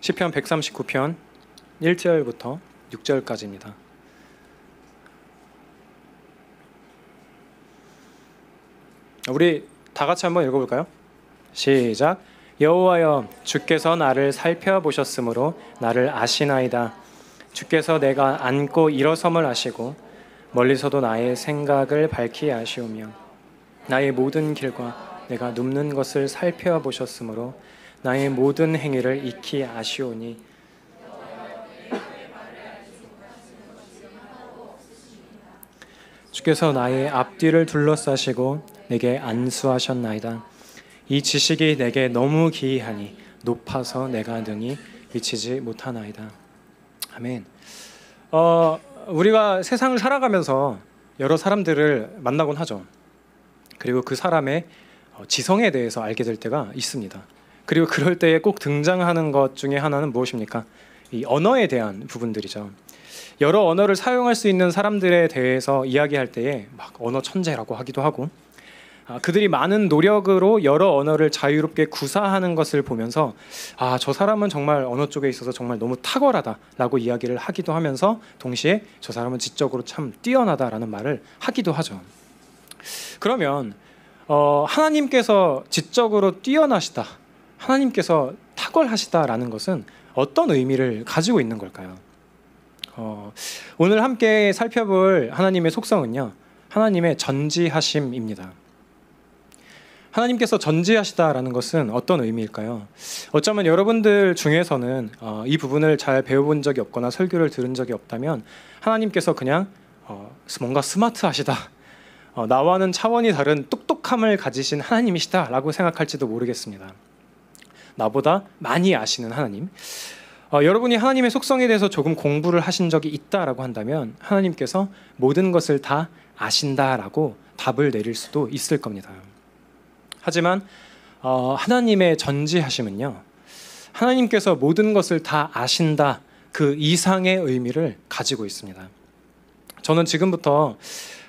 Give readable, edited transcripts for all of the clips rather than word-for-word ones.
시편 139편 1절부터 6절까지입니다. 우리 다 같이 한번 읽어볼까요? 시작. 여호와여, 주께서 나를 살펴보셨으므로 나를 아시나이다. 주께서 내가 앉고 일어섬을 아시고 멀리서도 나의 생각을 밝히 아시오며 나의 모든 길과 내가 눕는 것을 살펴보셨으므로 나의 모든 행위를 익히 아시오니 주께서 나의 앞뒤를 둘러싸시고 내게 안수하셨나이다. 이 지식이 내게 너무 기이하니 높아서 내가 능히 미치지 못하나이다. 아멘. 우리가 세상을 살아가면서 여러 사람들을 만나곤 하죠. 그리고 그 사람의 지성에 대해서 알게 될 때가 있습니다. 그리고 그럴 때에 꼭 등장하는 것 중에 하나는 무엇입니까? 이 언어에 대한 부분들이죠. 여러 언어를 사용할 수 있는 사람들에 대해서 이야기할 때에 막 언어 천재라고 하기도 하고, 그들이 많은 노력으로 여러 언어를 자유롭게 구사하는 것을 보면서 저 사람은 정말 언어 쪽에 있어서 정말 너무 탁월하다라고 이야기를 하기도 하면서 동시에 저 사람은 지적으로 참 뛰어나다라는 말을 하기도 하죠. 그러면 하나님께서 지적으로 뛰어나시다, 하나님께서 탁월하시다라는 것은 어떤 의미를 가지고 있는 걸까요? 오늘 함께 살펴볼 하나님의 속성은요, 하나님의 전지하심입니다. 하나님께서 전지하시다라는 것은 어떤 의미일까요? 어쩌면 여러분들 중에서는 이 부분을 잘 배워본 적이 없거나 설교를 들은 적이 없다면 하나님께서 그냥 뭔가 스마트하시다, 나와는 차원이 다른 똑똑함을 가지신 하나님이시다라고 생각할지도 모르겠습니다. 나보다 많이 아시는 하나님. 여러분이 하나님의 속성에 대해서 조금 공부를 하신 적이 있다라고 한다면 하나님께서 모든 것을 다 아신다라고 답을 내릴 수도 있을 겁니다. 하지만 하나님의 전지하심은요, 하나님께서 모든 것을 다 아신다, 그 이상의 의미를 가지고 있습니다. 저는 지금부터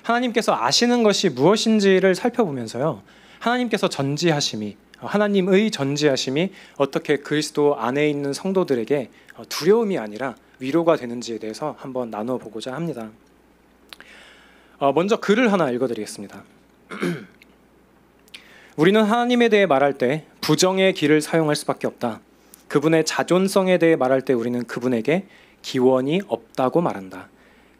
하나님께서 아시는 것이 무엇인지를 살펴보면서요, 하나님께서 전지하심이, 하나님의 전지하심이 어떻게 그리스도 안에 있는 성도들에게 두려움이 아니라 위로가 되는지에 대해서 한번 나눠보고자 합니다. 먼저 글을 하나 읽어드리겠습니다. 우리는 하나님에 대해 말할 때 부정의 길을 사용할 수밖에 없다. 그분의 자존성에 대해 말할 때 우리는 그분에게 기원이 없다고 말한다.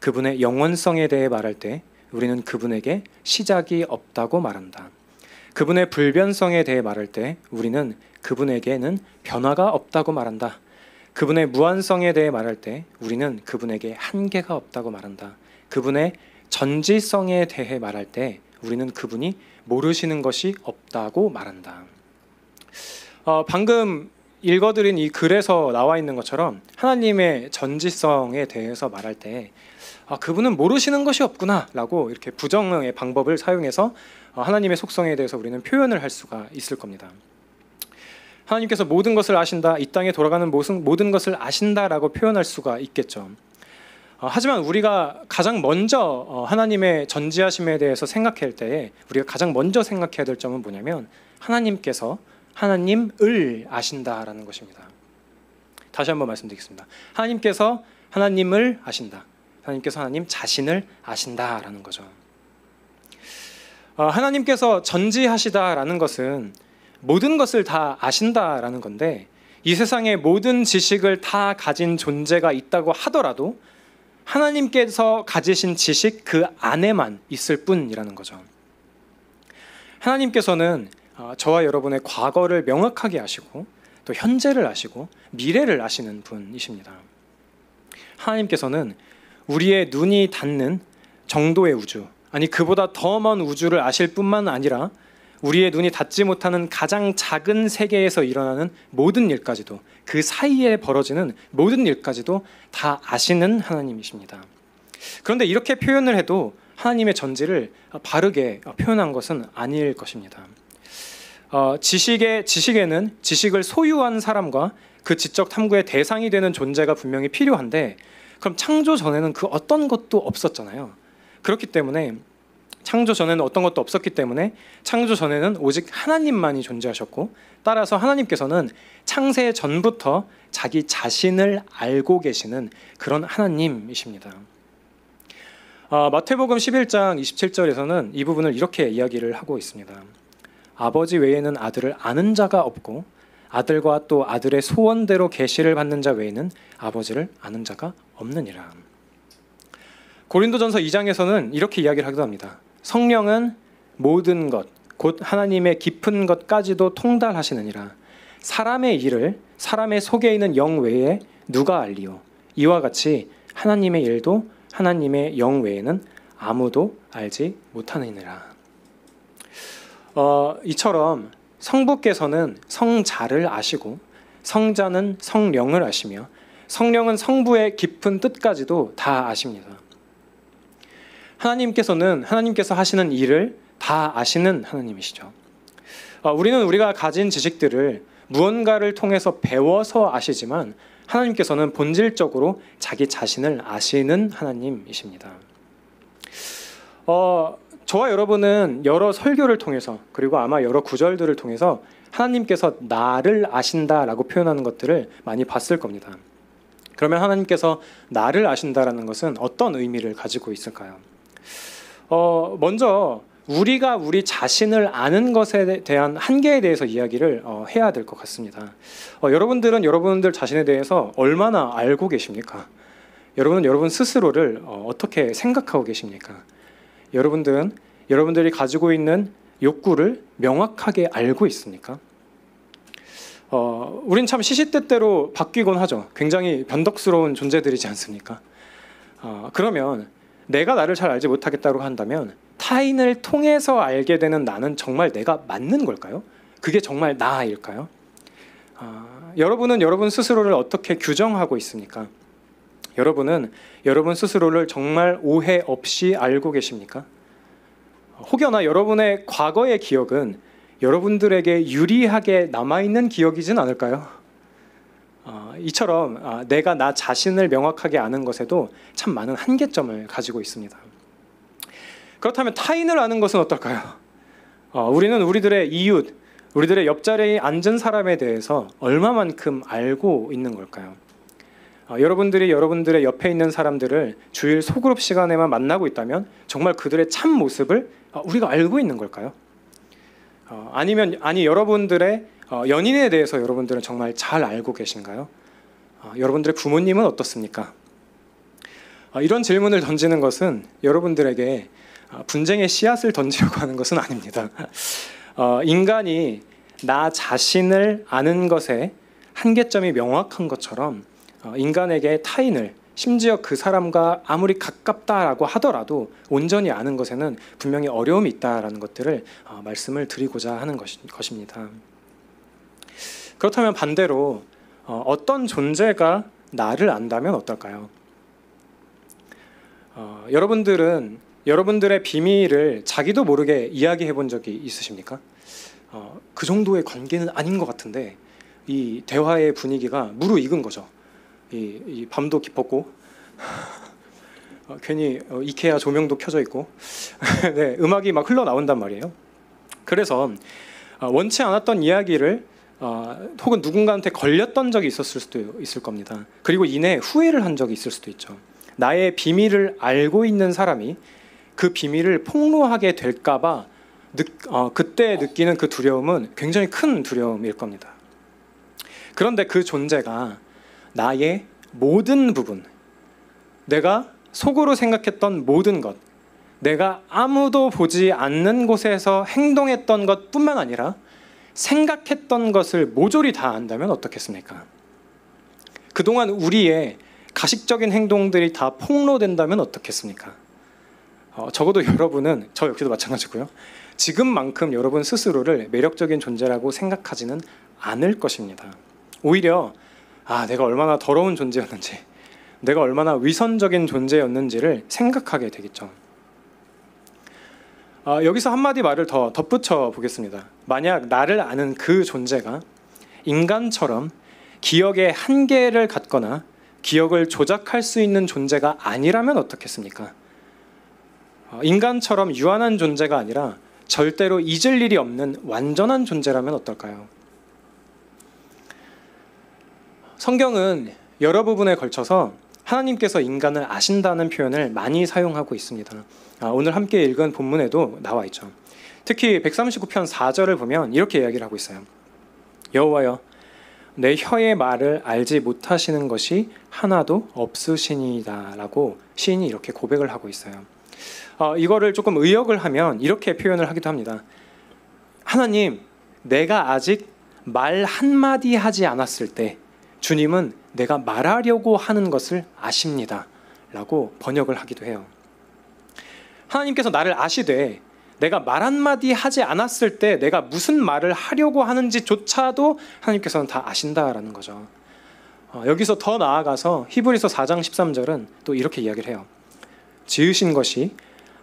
그분의 영원성에 대해 말할 때 우리는 그분에게 시작이 없다고 말한다. 그분의 불변성에 대해 말할 때 우리는 그분에게는 변화가 없다고 말한다. 그분의 무한성에 대해 말할 때 우리는 그분에게 한계가 없다고 말한다. 그분의 전지성에 대해 말할 때 우리는 그분이 모르시는 것이 없다고 말한다. 방금 읽어드린 이 글에서 나와 있는 것처럼 하나님의 전지성에 대해서 말할 때 그분은 모르시는 것이 없구나 라고 이렇게 부정의 방법을 사용해서 하나님의 속성에 대해서 우리는 표현을 할 수가 있을 겁니다. 하나님께서 모든 것을 아신다, 이 땅에 돌아가는 모든 것을 아신다라고 표현할 수가 있겠죠. 하지만 우리가 가장 먼저 하나님의 전지하심에 대해서 생각할 때에 우리가 가장 먼저 생각해야 될 점은 뭐냐면 하나님께서 하나님을 아신다라는 것입니다. 다시 한번 말씀드리겠습니다. 하나님께서 하나님을 아신다. 하나님께서 하나님 자신을 아신다라는 거죠. 하나님께서 전지하시다라는 것은 모든 것을 다 아신다라는 건데, 이 세상의 모든 지식을 다 가진 존재가 있다고 하더라도 하나님께서 가지신 지식 그 안에만 있을 뿐이라는 거죠. 하나님께서는 저와 여러분의 과거를 명확하게 아시고 또 현재를 아시고 미래를 아시는 분이십니다. 하나님께서는 우리의 눈이 닿는 정도의 우주, 아니 그보다 더 먼 우주를 아실 뿐만 아니라 우리의 눈이 닿지 못하는 가장 작은 세계에서 일어나는 모든 일까지도, 그 사이에 벌어지는 모든 일까지도 다 아시는 하나님이십니다. 그런데 이렇게 표현을 해도 하나님의 전지를 바르게 표현한 것은 아닐 것입니다. 지식에는 지식을 소유한 사람과 그 지적 탐구의 대상이 되는 존재가 분명히 필요한데, 그럼 창조 전에는 그 어떤 것도 없었잖아요. 그렇기 때문에 창조 전에는 어떤 것도 없었기 때문에 창조 전에는 오직 하나님만이 존재하셨고, 따라서 하나님께서는 창세 전부터 자기 자신을 알고 계시는 그런 하나님이십니다. 마태복음 11장 27절에서는 이 부분을 이렇게 이야기를 하고 있습니다. 아버지 외에는 아들을 아는 자가 없고 아들과 또 아들의 소원대로 계시를 받는 자 외에는 아버지를 아는 자가 없느니라. 고린도전서 2장에서는 이렇게 이야기를 하기도 합니다. 성령은 모든 것, 곧 하나님의 깊은 것까지도 통달하시느니라. 사람의 일을 사람의 속에 있는 영 외에 누가 알리요? 이와 같이 하나님의 일도 하나님의 영 외에는 아무도 알지 못하느니라. 이처럼 성부께서는 성자를 아시고 성자는 성령을 아시며 성령은 성부의 깊은 뜻까지도 다 아십니다. 하나님께서 하시는 일을 다 아시는 하나님이시죠. 우리는 우리가 가진 지식들을 무언가를 통해서 배워서 아시지만 하나님께서는 본질적으로 자기 자신을 아시는 하나님이십니다. 저와 여러분은 여러 설교를 통해서, 그리고 아마 여러 구절들을 통해서 하나님께서 나를 아신다라고 표현하는 것들을 많이 봤을 겁니다. 그러면 하나님께서 나를 아신다라는 것은 어떤 의미를 가지고 있을까요? 먼저 우리가 우리 자신을 아는 것에 대한 한계에 대해서 이야기를 해야 될 것 같습니다. 여러분들은 여러분들 자신에 대해서 얼마나 알고 계십니까? 여러분은 여러분 스스로를 어떻게 생각하고 계십니까? 여러분들은 여러분들이 가지고 있는 욕구를 명확하게 알고 있습니까? 우린 참 시시때때로 바뀌곤 하죠. 굉장히 변덕스러운 존재들이지 않습니까? 그러면 내가 나를 잘 알지 못하겠다고 한다면 타인을 통해서 알게 되는 나는 정말 내가 맞는 걸까요? 그게 정말 나일까요? 여러분은 여러분 스스로를 어떻게 규정하고 있습니까? 여러분은 여러분 스스로를 정말 오해 없이 알고 계십니까? 혹여나 여러분의 과거의 기억은 여러분들에게 유리하게 남아있는 기억이진 않을까요? 이처럼 내가 나 자신을 명확하게 아는 것에도 참 많은 한계점을 가지고 있습니다. 그렇다면 타인을 아는 것은 어떨까요? 우리는 우리들의 이웃, 우리들의 옆자리에 앉은 사람에 대해서 얼마만큼 알고 있는 걸까요? 여러분들이 여러분들의 옆에 있는 사람들을 주일 소그룹 시간에만 만나고 있다면 정말 그들의 참 모습을 우리가 알고 있는 걸까요? 아니 여러분들의 연인에 대해서 여러분들은 정말 잘 알고 계신가요? 여러분들의 부모님은 어떻습니까? 이런 질문을 던지는 것은 여러분들에게 분쟁의 씨앗을 던지려고 하는 것은 아닙니다. 인간이 나 자신을 아는 것에 한계점이 명확한 것처럼 인간에게 타인을, 심지어 그 사람과 아무리 가깝다라고 하더라도 온전히 아는 것에는 분명히 어려움이 있다라는 것들을 말씀을 드리고자 하는 것입니다. 그렇다면 반대로 어떤 존재가 나를 안다면 어떨까요? 여러분들은 여러분들의 비밀을 자기도 모르게 이야기해 본 적이 있으십니까? 그 정도의 관계는 아닌 것 같은데 이 대화의 분위기가 무르익은 거죠. 이 밤도 깊었고 괜히 이케아 조명도 켜져 있고 네, 음악이 막 흘러나온단 말이에요. 그래서 원치 않았던 이야기를 혹은 누군가한테 걸렸던 적이 있었을 수도 있을 겁니다. 그리고 이내 후회를 한 적이 있을 수도 있죠. 나의 비밀을 알고 있는 사람이 그 비밀을 폭로하게 될까 봐 그때 느끼는 그 두려움은 굉장히 큰 두려움일 겁니다. 그런데 그 존재가 나의 모든 부분, 내가 속으로 생각했던 모든 것, 내가 아무도 보지 않는 곳에서 행동했던 것뿐만 아니라 생각했던 것을 모조리 다 안다면 어떻겠습니까? 그동안 우리의 가식적인 행동들이 다 폭로된다면 어떻겠습니까? 적어도 여러분은, 저 역시도 마찬가지고요, 지금만큼 여러분 스스로를 매력적인 존재라고 생각하지는 않을 것입니다. 오히려 내가 얼마나 더러운 존재였는지, 내가 얼마나 위선적인 존재였는지를 생각하게 되겠죠. 여기서 한마디 말을 더 덧붙여 보겠습니다. 만약 나를 아는 그 존재가 인간처럼 기억의 한계를 갖거나 기억을 조작할 수 있는 존재가 아니라면 어떻겠습니까? 인간처럼 유한한 존재가 아니라 절대로 잊을 일이 없는 완전한 존재라면 어떨까요? 성경은 여러 부분에 걸쳐서 하나님께서 인간을 아신다는 표현을 많이 사용하고 있습니다. 오늘 함께 읽은 본문에도 나와 있죠. 특히 139편 4절을 보면 이렇게 이야기를 하고 있어요. 여호와여, 내 혀의 말을 알지 못하시는 것이 하나도 없으시니이다 라고 시인이 이렇게 고백을 하고 있어요. 이거를 조금 의역을 하면 이렇게 표현을 하기도 합니다. 하나님, 내가 아직 말 한마디 하지 않았을 때 주님은 내가 말하려고 하는 것을 아십니다 라고 번역을 하기도 해요. 하나님께서 나를 아시되 내가 말 한마디 하지 않았을 때 내가 무슨 말을 하려고 하는지조차도 하나님께서는 다 아신다라는 거죠. 여기서 더 나아가서 히브리서 4장 13절은 또 이렇게 이야기를 해요. 지으신 것이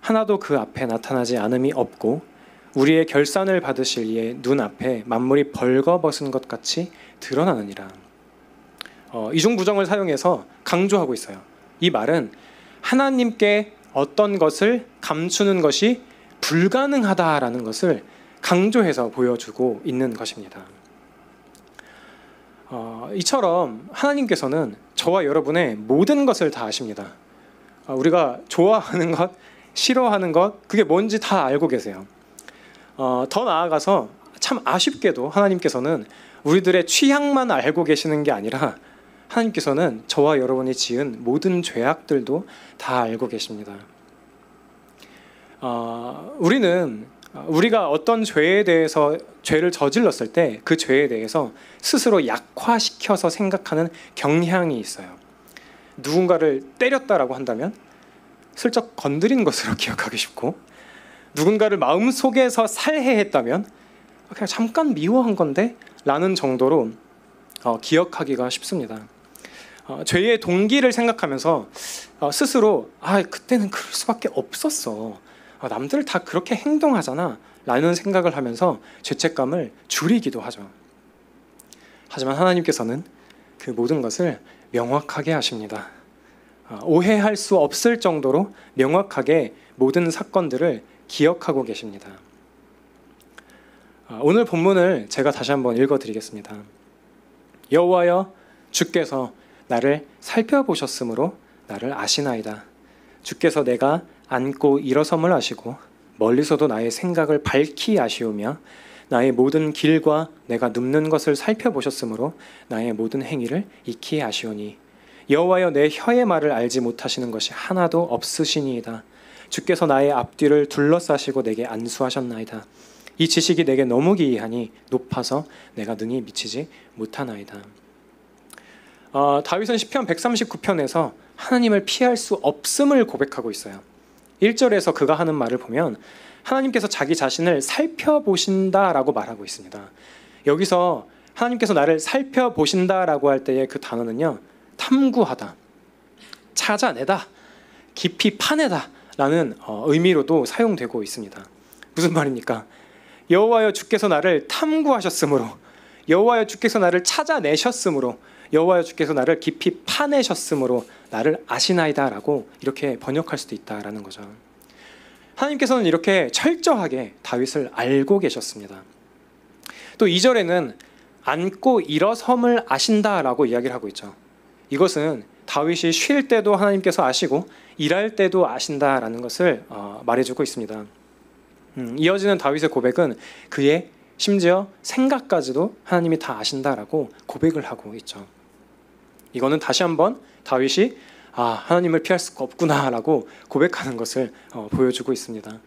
하나도 그 앞에 나타나지 않음이 없고 우리의 결산을 받으실 이의 눈앞에 만물이 벌거벗은 것 같이 드러나느니라. 이중부정을 사용해서 강조하고 있어요. 이 말은 하나님께 어떤 것을 감추는 것이 불가능하다라는 것을 강조해서 보여주고 있는 것입니다. 이처럼 하나님께서는 저와 여러분의 모든 것을 다 아십니다. 우리가 좋아하는 것, 싫어하는 것, 그게 뭔지 다 알고 계세요. 더 나아가서 참 아쉽게도 하나님께서는 우리들의 취향만 알고 계시는 게 아니라 하나님께서는 저와 여러분이 지은 모든 죄악들도 다 알고 계십니다. 우리는 우리가 어떤 죄에 대해서 죄를 저질렀을 때 그 죄에 대해서 스스로 약화시켜서 생각하는 경향이 있어요. 누군가를 때렸다라고 한다면 슬쩍 건드린 것으로 기억하기 쉽고, 누군가를 마음속에서 살해했다면 그냥 잠깐 미워한 건데 라는 정도로 기억하기가 쉽습니다. 죄의 동기를 생각하면서 스스로 그때는 그럴 수밖에 없었어, 남들 다 그렇게 행동하잖아 라는 생각을 하면서 죄책감을 줄이기도 하죠. 하지만 하나님께서는 그 모든 것을 명확하게 하십니다. 오해할 수 없을 정도로 명확하게 모든 사건들을 기억하고 계십니다. 오늘 본문을 제가 다시 한번 읽어드리겠습니다. 여호와여, 주께서 나를 살펴보셨으므로 나를 아시나이다. 주께서 내가 앉고 일어섬을 아시고 멀리서도 나의 생각을 밝히 아시오며 나의 모든 길과 내가 눕는 것을 살펴보셨으므로 나의 모든 행위를 익히 아시오니 여호와여, 내 혀의 말을 알지 못하시는 것이 하나도 없으시니이다. 주께서 나의 앞뒤를 둘러싸시고 내게 안수하셨나이다. 이 지식이 내게 너무 기이하니 높아서 내가 능히 미치지 못하나이다. 다윗은 시편 139편에서 하나님을 피할 수 없음을 고백하고 있어요. 1절에서 그가 하는 말을 보면 하나님께서 자기 자신을 살펴보신다라고 말하고 있습니다. 여기서 하나님께서 나를 살펴보신다라고 할 때의 그 단어는요, 탐구하다, 찾아내다, 깊이 파내다 라는 의미로도 사용되고 있습니다. 무슨 말입니까? 여호와여, 주께서 나를 탐구하셨으므로, 여호와여, 주께서 나를 찾아내셨으므로, 여호와여, 주께서 나를 깊이 파내셨으므로 나를 아시나이다 라고 이렇게 번역할 수도 있다라는 거죠. 하나님께서는 이렇게 철저하게 다윗을 알고 계셨습니다. 또 2절에는 앉고 일어섬을 아신다라고 이야기를 하고 있죠. 이것은 다윗이 쉴 때도 하나님께서 아시고 일할 때도 아신다라는 것을 말해주고 있습니다. 이어지는 다윗의 고백은 그의 심지어 생각까지도 하나님이 다 아신다라고 고백을 하고 있죠. 이거는 다시 한번 다윗이 하나님을 피할 수가 없구나라고 고백하는 것을 보여주고 있습니다.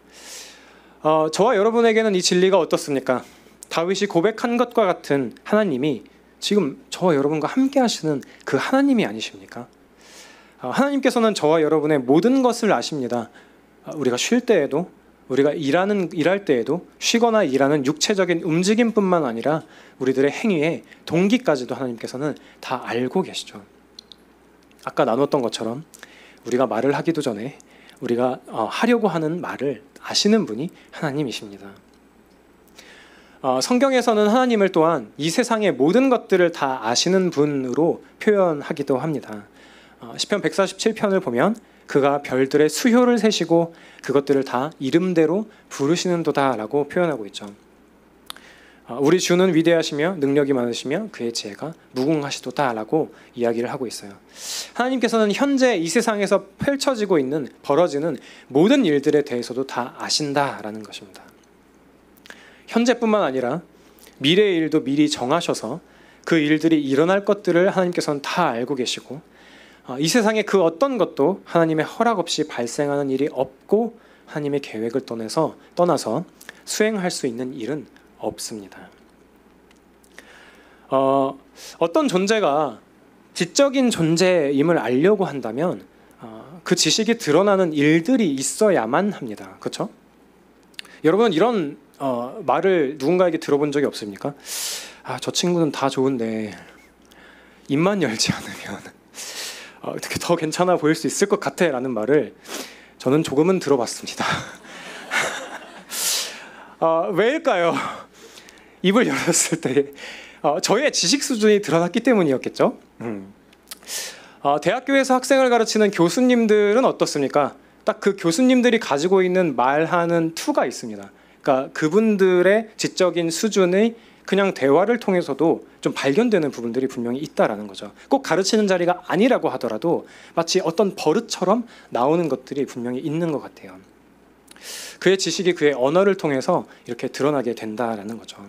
저와 여러분에게는 이 진리가 어떻습니까? 다윗이 고백한 것과 같은 하나님이 지금 저와 여러분과 함께 하시는 그 하나님이 아니십니까? 하나님께서는 저와 여러분의 모든 것을 아십니다. 우리가 쉴 때에도, 우리가 일할 때에도, 쉬거나 일하는 육체적인 움직임뿐만 아니라 우리들의 행위의 동기까지도 하나님께서는 다 알고 계시죠. 아까 나눴던 것처럼 우리가 말을 하기도 전에 우리가 하려고 하는 말을 아시는 분이 하나님이십니다. 성경에서는 하나님을 또한 이 세상의 모든 것들을 다 아시는 분으로 표현하기도 합니다. 시편 147편을 보면 그가 별들의 수효를 세시고 그것들을 다 이름대로 부르시는도다라고 표현하고 있죠. 우리 주는 위대하시며 능력이 많으시며 그의 지혜가 무궁하시도다라고 이야기를 하고 있어요. 하나님께서는 현재 이 세상에서 펼쳐지고 있는 벌어지는 모든 일들에 대해서도 다 아신다라는 것입니다. 현재뿐만 아니라 미래의 일도 미리 정하셔서 그 일들이 일어날 것들을 하나님께서는 다 알고 계시고 이 세상에 그 어떤 것도 하나님의 허락 없이 발생하는 일이 없고 하나님의 계획을 떠나서 수행할 수 있는 일은 없습니다. 어떤 존재가 지적인 존재임을 알려고 한다면 그 지식이 드러나는 일들이 있어야만 합니다. 그렇죠? 여러분 이런 말을 누군가에게 들어본 적이 없습니까? 저 친구는 다 좋은데 입만 열지 않으면 어떻게 더 괜찮아 보일 수 있을 것 같아 라는 말을 저는 조금은 들어봤습니다. 왜일까요? 입을 열었을 때 저의 지식 수준이 드러났기 때문이었겠죠. 대학교에서 학생을 가르치는 교수님들은 어떻습니까? 딱 그 교수님들이 가지고 있는 말하는 투가 있습니다. 그러니까 그분들의 지적인 수준의 그냥 대화를 통해서도 좀 발견되는 부분들이 분명히 있다라는 거죠. 꼭 가르치는 자리가 아니라고 하더라도 마치 어떤 버릇처럼 나오는 것들이 분명히 있는 것 같아요. 그의 지식이 그의 언어를 통해서 이렇게 드러나게 된다라는 거죠.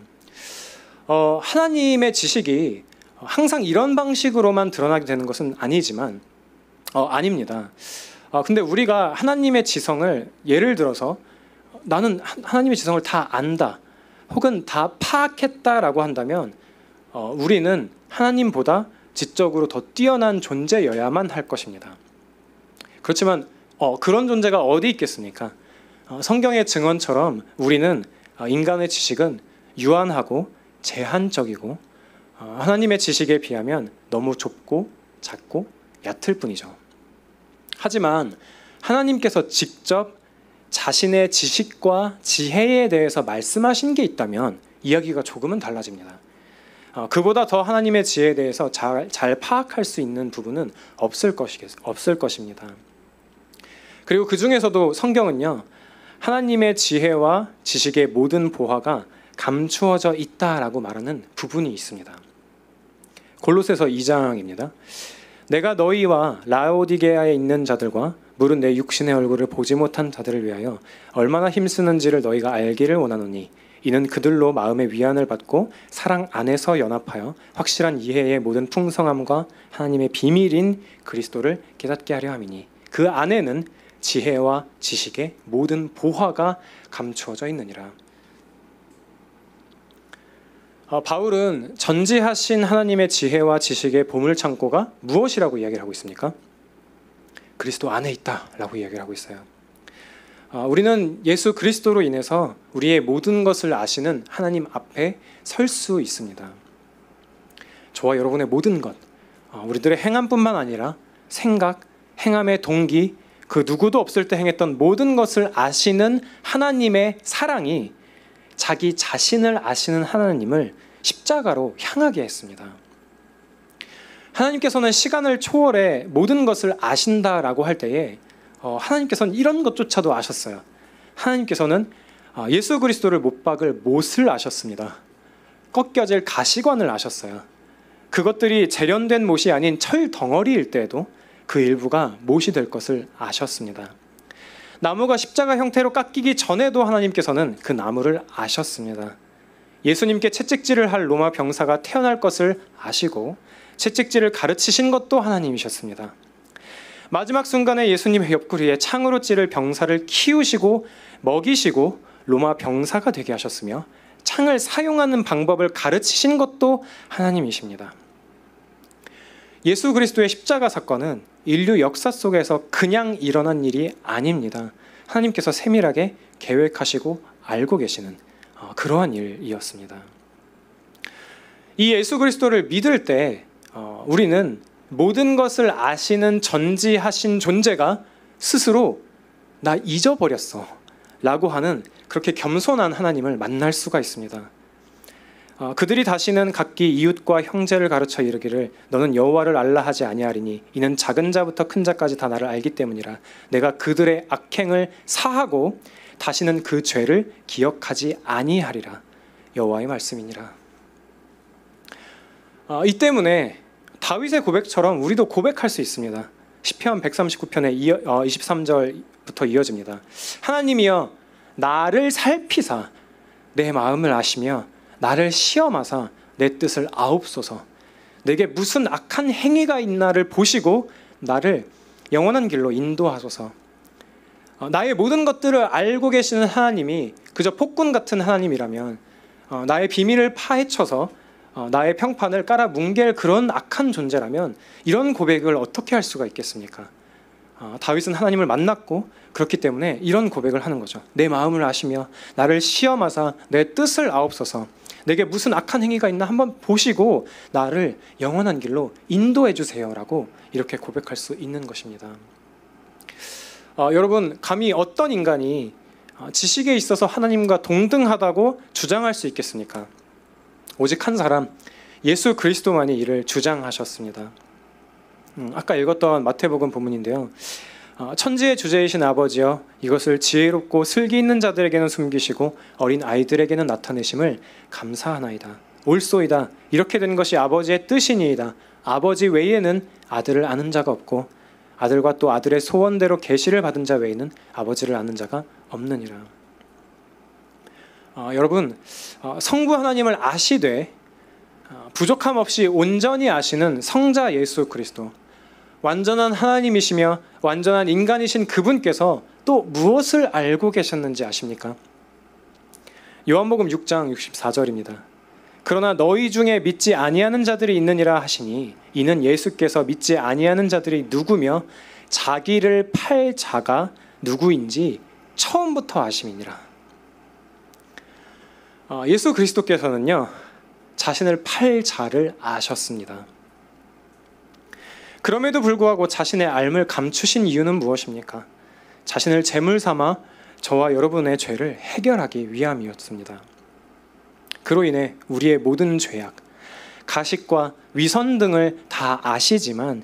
하나님의 지식이 항상 이런 방식으로만 드러나게 되는 것은 아니지만 아닙니다. 근데 우리가 하나님의 지성을 예를 들어서 나는 하나님의 지성을 다 안다 혹은 다 파악했다라고 한다면 우리는 하나님보다 지적으로 더 뛰어난 존재여야만 할 것입니다. 그렇지만 그런 존재가 어디 있겠습니까? 성경의 증언처럼 우리는 인간의 지식은 유한하고 제한적이고 하나님의 지식에 비하면 너무 좁고 작고 얕을 뿐이죠. 하지만 하나님께서 직접 자신의 지식과 지혜에 대해서 말씀하신 게 있다면 이야기가 조금은 달라집니다. 그보다 더 하나님의 지혜에 대해서 잘 파악할 수 있는 부분은 없을 것입니다. 그리고 그 중에서도 성경은요, 하나님의 지혜와 지식의 모든 보화가 감추어져 있다라고 말하는 부분이 있습니다. 골로새서 2장입니다. 내가 너희와 라오디게아에 있는 자들과 물은 내 육신의 얼굴을 보지 못한 자들을 위하여 얼마나 힘쓰는지를 너희가 알기를 원하노니 이는 그들로 마음의 위안을 받고 사랑 안에서 연합하여 확실한 이해의 모든 풍성함과 하나님의 비밀인 그리스도를 깨닫게 하려 함이니 그 안에는 지혜와 지식의 모든 보화가 감추어져 있느니라. 바울은 전지하신 하나님의 지혜와 지식의 보물창고가 무엇이라고 이야기를 하고 있습니까? 그리스도 안에 있다라고 이야기를 하고 있어요. 우리는 예수 그리스도로 인해서 우리의 모든 것을 아시는 하나님 앞에 설 수 있습니다. 저와 여러분의 모든 것, 우리들의 행함뿐만 아니라 생각, 행함의 동기, 그 누구도 없을 때 행했던 모든 것을 아시는 하나님의 사랑이 자기 자신을 아시는 하나님을 십자가로 향하게 했습니다. 하나님께서는 시간을 초월해 모든 것을 아신다라고 할 때에 하나님께서는 이런 것조차도 아셨어요. 하나님께서는 예수 그리스도를 못 박을 못을 아셨습니다. 꺾여질 가시관을 아셨어요. 그것들이 재련된 못이 아닌 철 덩어리일 때에도 그 일부가 못이 될 것을 아셨습니다. 나무가 십자가 형태로 깎이기 전에도 하나님께서는 그 나무를 아셨습니다. 예수님께 채찍질을 할 로마 병사가 태어날 것을 아시고 채찍질을 가르치신 것도 하나님이셨습니다. 마지막 순간에 예수님의 옆구리에 창으로 찌를 병사를 키우시고 먹이시고 로마 병사가 되게 하셨으며 창을 사용하는 방법을 가르치신 것도 하나님이십니다. 예수 그리스도의 십자가 사건은 인류 역사 속에서 그냥 일어난 일이 아닙니다. 하나님께서 세밀하게 계획하시고 알고 계시는 그러한 일이었습니다. 이 예수 그리스도를 믿을 때 우리는 모든 것을 아시는 전지하신 존재가 스스로 나 잊어버렸어 라고 하는 그렇게 겸손한 하나님을 만날 수가 있습니다. 그들이 다시는 각기 이웃과 형제를 가르쳐 이르기를 너는 여호와를 알라 하지 아니하리니 이는 작은 자부터 큰 자까지 다 나를 알기 때문이라. 내가 그들의 악행을 사하고 다시는 그 죄를 기억하지 아니하리라. 여호와의 말씀이니라. 이 때문에 다윗의 고백처럼 우리도 고백할 수 있습니다. 시편 139편의 23절부터 이어집니다. 하나님이여 나를 살피사 내 마음을 아시며 나를 시험하사 내 뜻을 아옵소서. 내게 무슨 악한 행위가 있나를 보시고 나를 영원한 길로 인도하소서. 나의 모든 것들을 알고 계시는 하나님이 그저 폭군 같은 하나님이라면 나의 비밀을 파헤쳐서 나의 평판을 깔아 뭉갤 그런 악한 존재라면 이런 고백을 어떻게 할 수가 있겠습니까? 다윗은 하나님을 만났고 그렇기 때문에 이런 고백을 하는 거죠. 내 마음을 아시며 나를 시험하사 내 뜻을 아옵소서. 내게 무슨 악한 행위가 있나 한번 보시고 나를 영원한 길로 인도해 주세요라고 이렇게 고백할 수 있는 것입니다. 여러분, 감히 어떤 인간이 지식에 있어서 하나님과 동등하다고 주장할 수 있겠습니까? 오직 한 사람, 예수 그리스도만이 이를 주장하셨습니다. 아까 읽었던 마태복음 본문인데요. 천지의 주제이신 아버지여 이것을 지혜롭고 슬기 있는 자들에게는 숨기시고 어린 아이들에게는 나타내심을 감사하나이다. 옳소이다. 이렇게 된 것이 아버지의 뜻이니이다. 아버지 외에는 아들을 아는 자가 없고 아들과 또 아들의 소원대로 계시를 받은 자 외에는 아버지를 아는 자가 없느니라. 여러분, 성부 하나님을 아시되 부족함 없이 온전히 아시는 성자 예수 그리스도, 완전한 하나님이시며 완전한 인간이신 그분께서 또 무엇을 알고 계셨는지 아십니까? 요한복음 6장 64절입니다. 그러나 너희 중에 믿지 아니하는 자들이 있느니라 하시니 이는 예수께서 믿지 아니하는 자들이 누구며 자기를 팔 자가 누구인지 처음부터 아심이니라. 예수 그리스도께서는요, 자신을 팔 자를 아셨습니다. 그럼에도 불구하고 자신의 앓음을 감추신 이유는 무엇입니까? 자신을 제물 삼아 저와 여러분의 죄를 해결하기 위함이었습니다. 그로 인해 우리의 모든 죄악, 가식과 위선 등을 다 아시지만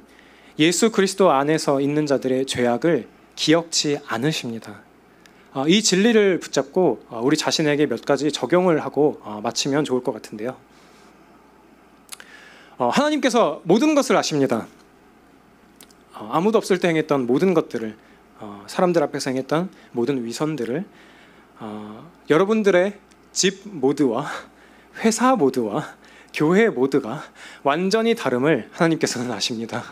예수 그리스도 안에서 있는 자들의 죄악을 기억지 않으십니다. 이 진리를 붙잡고 우리 자신에게 몇 가지 적용을 하고 마치면 좋을 것 같은데요. 하나님께서 모든 것을 아십니다. 아무도 없을 때 행했던 모든 것들을, 사람들 앞에서 행했던 모든 위선들을 여러분들의 집 모두와 회사 모두와 교회 모두가 완전히 다름을 하나님께서는 아십니다.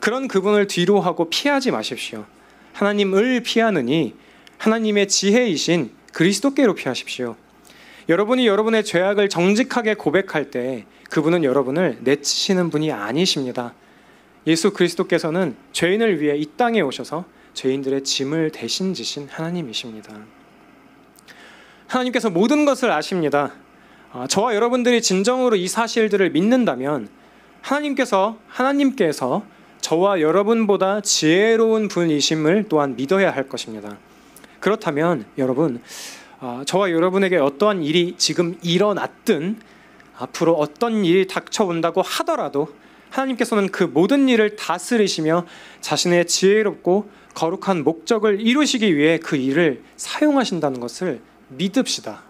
그런 그분을 뒤로 하고 피하지 마십시오. 하나님을 피하느니 하나님의 지혜이신 그리스도께로 피하십시오. 여러분이 여러분의 죄악을 정직하게 고백할 때 그분은 여러분을 내치시는 분이 아니십니다. 예수 그리스도께서는 죄인을 위해 이 땅에 오셔서 죄인들의 짐을 대신 지신 하나님이십니다. 하나님께서 모든 것을 아십니다. 저와 여러분들이 진정으로 이 사실들을 믿는다면 하나님께서 저와 여러분보다 지혜로운 분이심을 또한 믿어야 할 것입니다. 그렇다면 여러분, 저와 여러분에게 어떠한 일이 지금 일어났든 앞으로 어떤 일이 닥쳐온다고 하더라도 하나님께서는 그 모든 일을 다스리시며 자신의 지혜롭고 거룩한 목적을 이루시기 위해 그 일을 사용하신다는 것을 믿읍시다.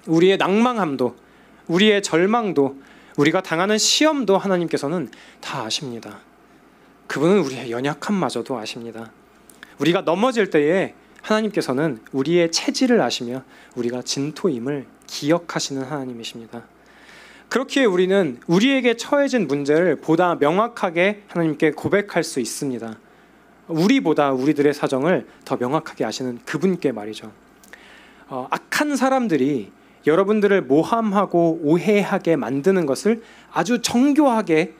우리의 낭망함도, 우리의 절망도, 우리가 당하는 시험도 하나님께서는 다 아십니다. 그분은 우리의 연약함마저도 아십니다. 우리가 넘어질 때에 하나님께서는 우리의 체질을 아시며 우리가 진토임을 기억하시는 하나님이십니다. 그렇기에 우리는 우리에게 처해진 문제를 보다 명확하게 하나님께 고백할 수 있습니다. 우리보다 우리들의 사정을 더 명확하게 아시는 그분께 말이죠. 악한 사람들이 여러분들을 모함하고 오해하게 만드는 것을 아주 정교하게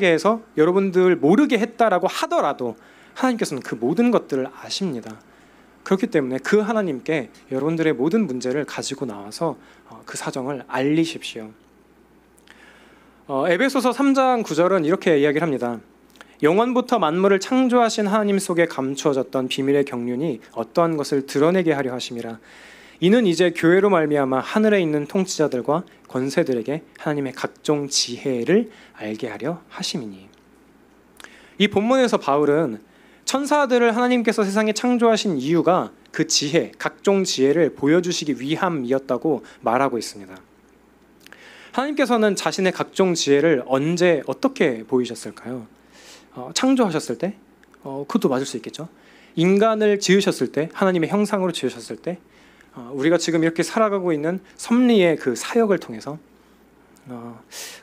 해서 여러분들 모르게 했다라고 하더라도 하나님께서는 그 모든 것들을 아십니다. 그렇기 때문에 그 하나님께 여러분들의 모든 문제를 가지고 나와서 그 사정을 알리십시오. 에베소서 3장 9절은 이렇게 이야기를 합니다. 영원부터 만물을 창조하신 하나님 속에 감추어졌던 비밀의 경륜이 어떠한 것을 드러내게 하려 하심이라. 이는 이제 교회로 말미암아 하늘에 있는 통치자들과 권세들에게 하나님의 각종 지혜를 알게 하려 하심이니. 이 본문에서 바울은 천사들을 하나님께서 세상에 창조하신 이유가 그 지혜, 각종 지혜를 보여주시기 위함이었다고 말하고 있습니다. 하나님께서는 자신의 각종 지혜를 언제 어떻게 보이셨을까요? 창조하셨을 때? 그것도 맞을 수 있겠죠. 인간을 지으셨을 때, 하나님의 형상으로 지으셨을 때, 우리가 지금 이렇게 살아가고 있는 섭리의 그 사역을 통해서.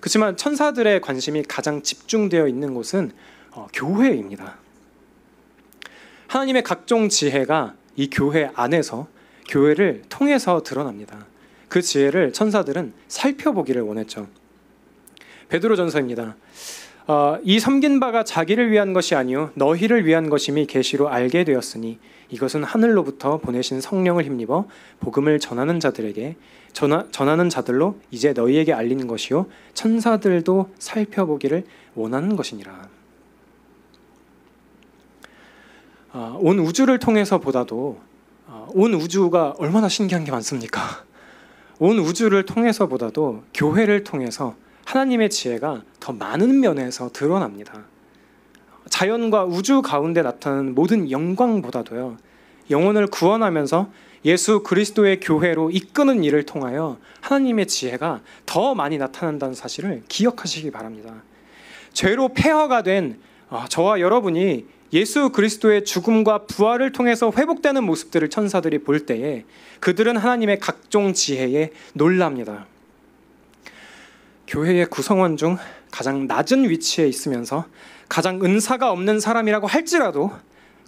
그렇지만 천사들의 관심이 가장 집중되어 있는 곳은 교회입니다. 하나님의 각종 지혜가 이 교회 안에서, 교회를 통해서 드러납니다. 그 지혜를 천사들은 살펴보기를 원했죠. 베드로전서입니다. 이 섬긴 바가 자기를 위한 것이 아니요 너희를 위한 것임이 계시로 알게 되었으니 이것은 하늘로부터 보내신 성령을 힘입어 복음을 전하는 자들에게 전하는 자들로 이제 너희에게 알리는 것이요 천사들도 살펴보기를 원하는 것이니라. 온 우주를 통해서 보다도 온 우주가 얼마나 신기한 게 많습니까? 온 우주를 통해서 보다도 교회를 통해서 하나님의 지혜가 더 많은 면에서 드러납니다. 자연과 우주 가운데 나타나는 모든 영광보다도요, 영혼을 구원하면서 예수 그리스도의 교회로 이끄는 일을 통하여 하나님의 지혜가 더 많이 나타난다는 사실을 기억하시기 바랍니다. 죄로 폐허가 된 저와 여러분이 예수 그리스도의 죽음과 부활을 통해서 회복되는 모습들을 천사들이 볼 때에 그들은 하나님의 각종 지혜에 놀랍니다. 교회의 구성원 중 가장 낮은 위치에 있으면서 가장 은사가 없는 사람이라고 할지라도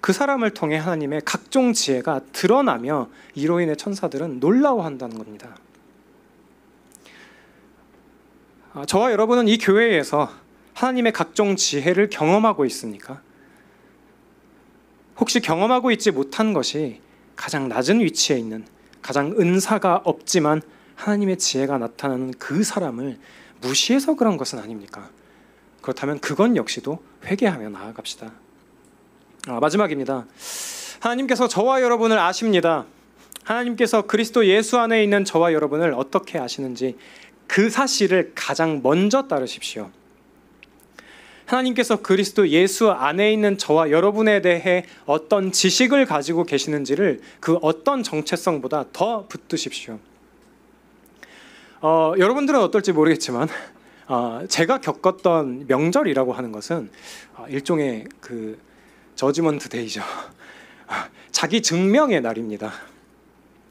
그 사람을 통해 하나님의 각종 지혜가 드러나며 이로 인해 천사들은 놀라워한다는 겁니다. 저와 여러분은 이 교회에서 하나님의 각종 지혜를 경험하고 있습니까? 혹시 경험하고 있지 못한 것이 가장 낮은 위치에 있는, 가장 은사가 없지만 하나님의 지혜가 나타나는 그 사람을 무시해서 그런 것은 아닙니까? 그렇다면 그건 역시도 회개하며 나아갑시다. 마지막입니다. 하나님께서 저와 여러분을 아십니다. 하나님께서 그리스도 예수 안에 있는 저와 여러분을 어떻게 아시는지 그 사실을 가장 먼저 따르십시오. 하나님께서 그리스도 예수 안에 있는 저와 여러분에 대해 어떤 지식을 가지고 계시는지를 그 어떤 정체성보다 더 붙드십시오. 여러분들은 어떨지 모르겠지만 제가 겪었던 명절이라고 하는 것은 일종의 그 저지먼트 데이죠. 자기 증명의 날입니다.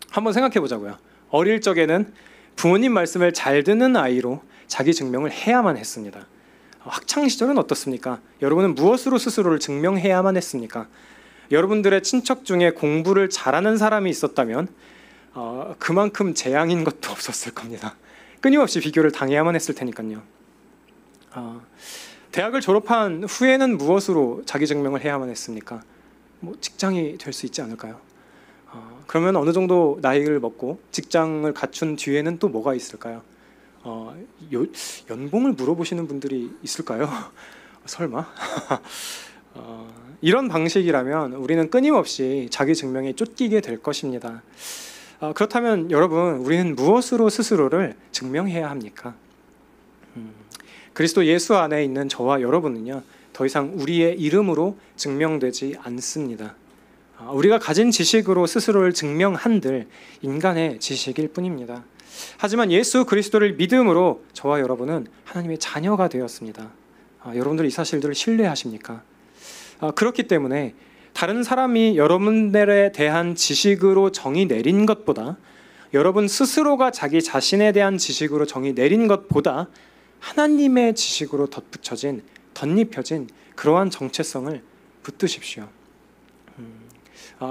한번 생각해 보자고요. 어릴 적에는 부모님 말씀을 잘 듣는 아이로 자기 증명을 해야만 했습니다. 학창 시절은 어떻습니까? 여러분은 무엇으로 스스로를 증명해야만 했습니까? 여러분들의 친척 중에 공부를 잘하는 사람이 있었다면 그만큼 재앙인 것도 없었을 겁니다. 끊임없이 비교를 당해야만 했을 테니까요. 대학을 졸업한 후에는 무엇으로 자기 증명을 해야만 했습니까? 직장이 될 수 있지 않을까요? 그러면 어느 정도 나이를 먹고 직장을 갖춘 뒤에는 또 뭐가 있을까요? 연봉을 물어보시는 분들이 있을까요? 설마? 이런 방식이라면 우리는 끊임없이 자기 증명에 쫓기게 될 것입니다. 그렇다면 여러분, 우리는 무엇으로 스스로를 증명해야 합니까? 그리스도 예수 안에 있는 저와 여러분은요, 더 이상 우리의 이름으로 증명되지 않습니다. 우리가 가진 지식으로 스스로를 증명한들 인간의 지식일 뿐입니다. 하지만 예수 그리스도를 믿음으로 저와 여러분은 하나님의 자녀가 되었습니다. 여러분들 이 사실들을 신뢰하십니까? 그렇기 때문에 다른 사람이 여러분들에 대한 지식으로 정의 내린 것보다, 여러분 스스로가 자기 자신에 대한 지식으로 정의 내린 것보다 하나님의 지식으로 덧입혀진 그러한 정체성을 붙드십시오.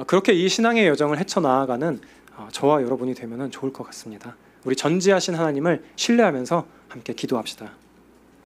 그렇게 이 신앙의 여정을 헤쳐나아가는 저와 여러분이 되면 좋을 것 같습니다. 우리 전지하신 하나님을 신뢰하면서 함께 기도합시다.